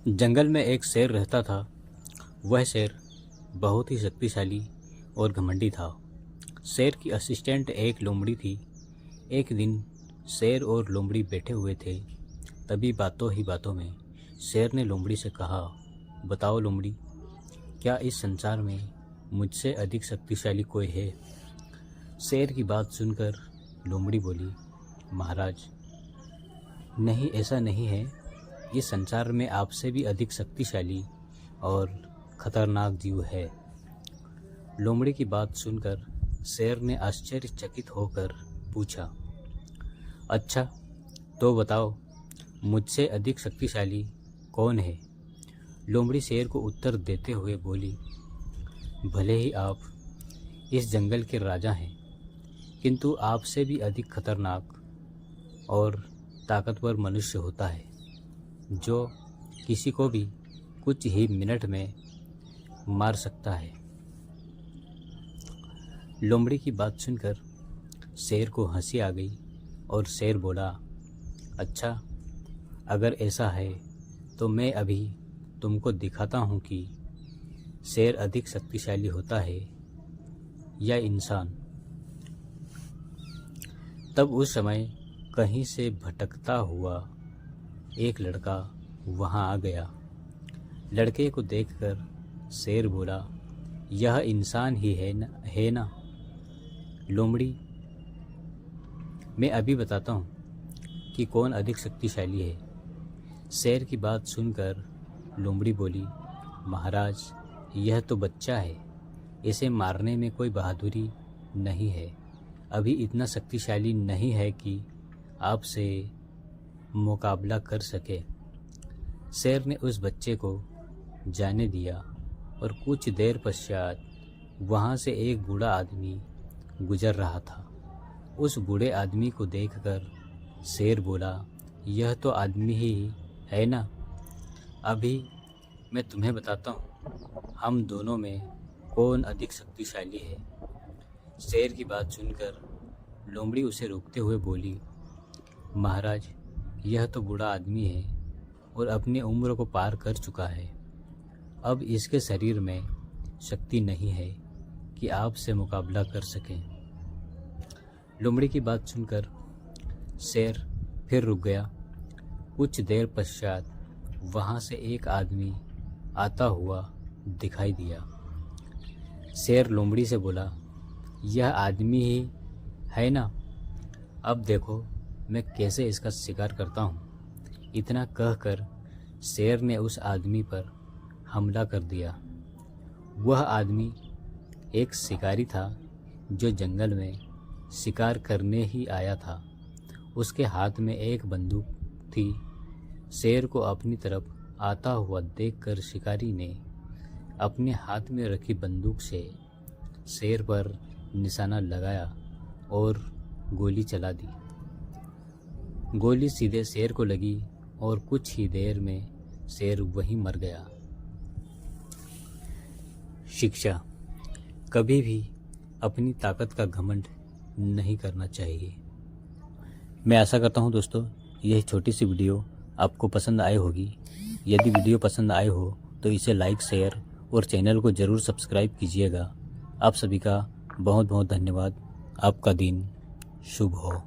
जंगल में एक शेर रहता था। वह शेर बहुत ही शक्तिशाली और घमंडी था। शेर की असिस्टेंट एक लोमड़ी थी। एक दिन शेर और लोमड़ी बैठे हुए थे। तभी बातों ही बातों में शेर ने लोमड़ी से कहा, बताओ लोमड़ी, क्या इस संसार में मुझसे अधिक शक्तिशाली कोई है? शेर की बात सुनकर लोमड़ी बोली, महाराज, नहीं, ऐसा नहीं है। इस संसार में आपसे भी अधिक शक्तिशाली और खतरनाक जीव है। लोमड़ी की बात सुनकर शेर ने आश्चर्यचकित होकर पूछा, अच्छा, तो बताओ, मुझसे अधिक शक्तिशाली कौन है? लोमड़ी शेर को उत्तर देते हुए बोली, भले ही आप इस जंगल के राजा हैं, किंतु आपसे भी अधिक खतरनाक और ताकतवर मनुष्य होता है, जो किसी को भी कुछ ही मिनट में मार सकता है। लोमड़ी की बात सुनकर शेर को हंसी आ गई और शेर बोला, अच्छा, अगर ऐसा है तो मैं अभी तुमको दिखाता हूँ कि शेर अधिक शक्तिशाली होता है या इंसान। तब उस समय कहीं से भटकता हुआ एक लड़का वहाँ आ गया। लड़के को देखकर शेर बोला, यह इंसान ही है ना? लोमड़ी, मैं अभी बताता हूँ कि कौन अधिक शक्तिशाली है। शेर की बात सुनकर लोमड़ी बोली, महाराज, यह तो बच्चा है, इसे मारने में कोई बहादुरी नहीं है। अभी इतना शक्तिशाली नहीं है कि आपसे मुकाबला कर सके। शेर ने उस बच्चे को जाने दिया और कुछ देर पश्चात वहाँ से एक बूढ़ा आदमी गुजर रहा था। उस बूढ़े आदमी को देखकर शेर बोला, यह तो आदमी ही है ना? अभी मैं तुम्हें बताता हूँ हम दोनों में कौन अधिक शक्तिशाली है। शेर की बात सुनकर लोमड़ी उसे रोकते हुए बोली, महाराज, यह तो बूढ़ा आदमी है और अपनी उम्र को पार कर चुका है। अब इसके शरीर में शक्ति नहीं है कि आपसे मुकाबला कर सकें। लोमड़ी की बात सुनकर शेर फिर रुक गया। कुछ देर पश्चात वहाँ से एक आदमी आता हुआ दिखाई दिया। शेर लोमड़ी से बोला, यह आदमी ही है ना? अब देखो मैं कैसे इसका शिकार करता हूँ। इतना कहकर शेर ने उस आदमी पर हमला कर दिया। वह आदमी एक शिकारी था जो जंगल में शिकार करने ही आया था। उसके हाथ में एक बंदूक थी। शेर को अपनी तरफ आता हुआ देखकर शिकारी ने अपने हाथ में रखी बंदूक से शेर पर निशाना लगाया और गोली चला दी। गोली सीधे शेर को लगी और कुछ ही देर में शेर वहीं मर गया। शिक्षा, कभी भी अपनी ताकत का घमंड नहीं करना चाहिए। मैं आशा करता हूँ दोस्तों, यह छोटी सी वीडियो आपको पसंद आई होगी। यदि वीडियो पसंद आए हो तो इसे लाइक, शेयर और चैनल को ज़रूर सब्सक्राइब कीजिएगा। आप सभी का बहुत बहुत धन्यवाद। आपका दिन शुभ हो।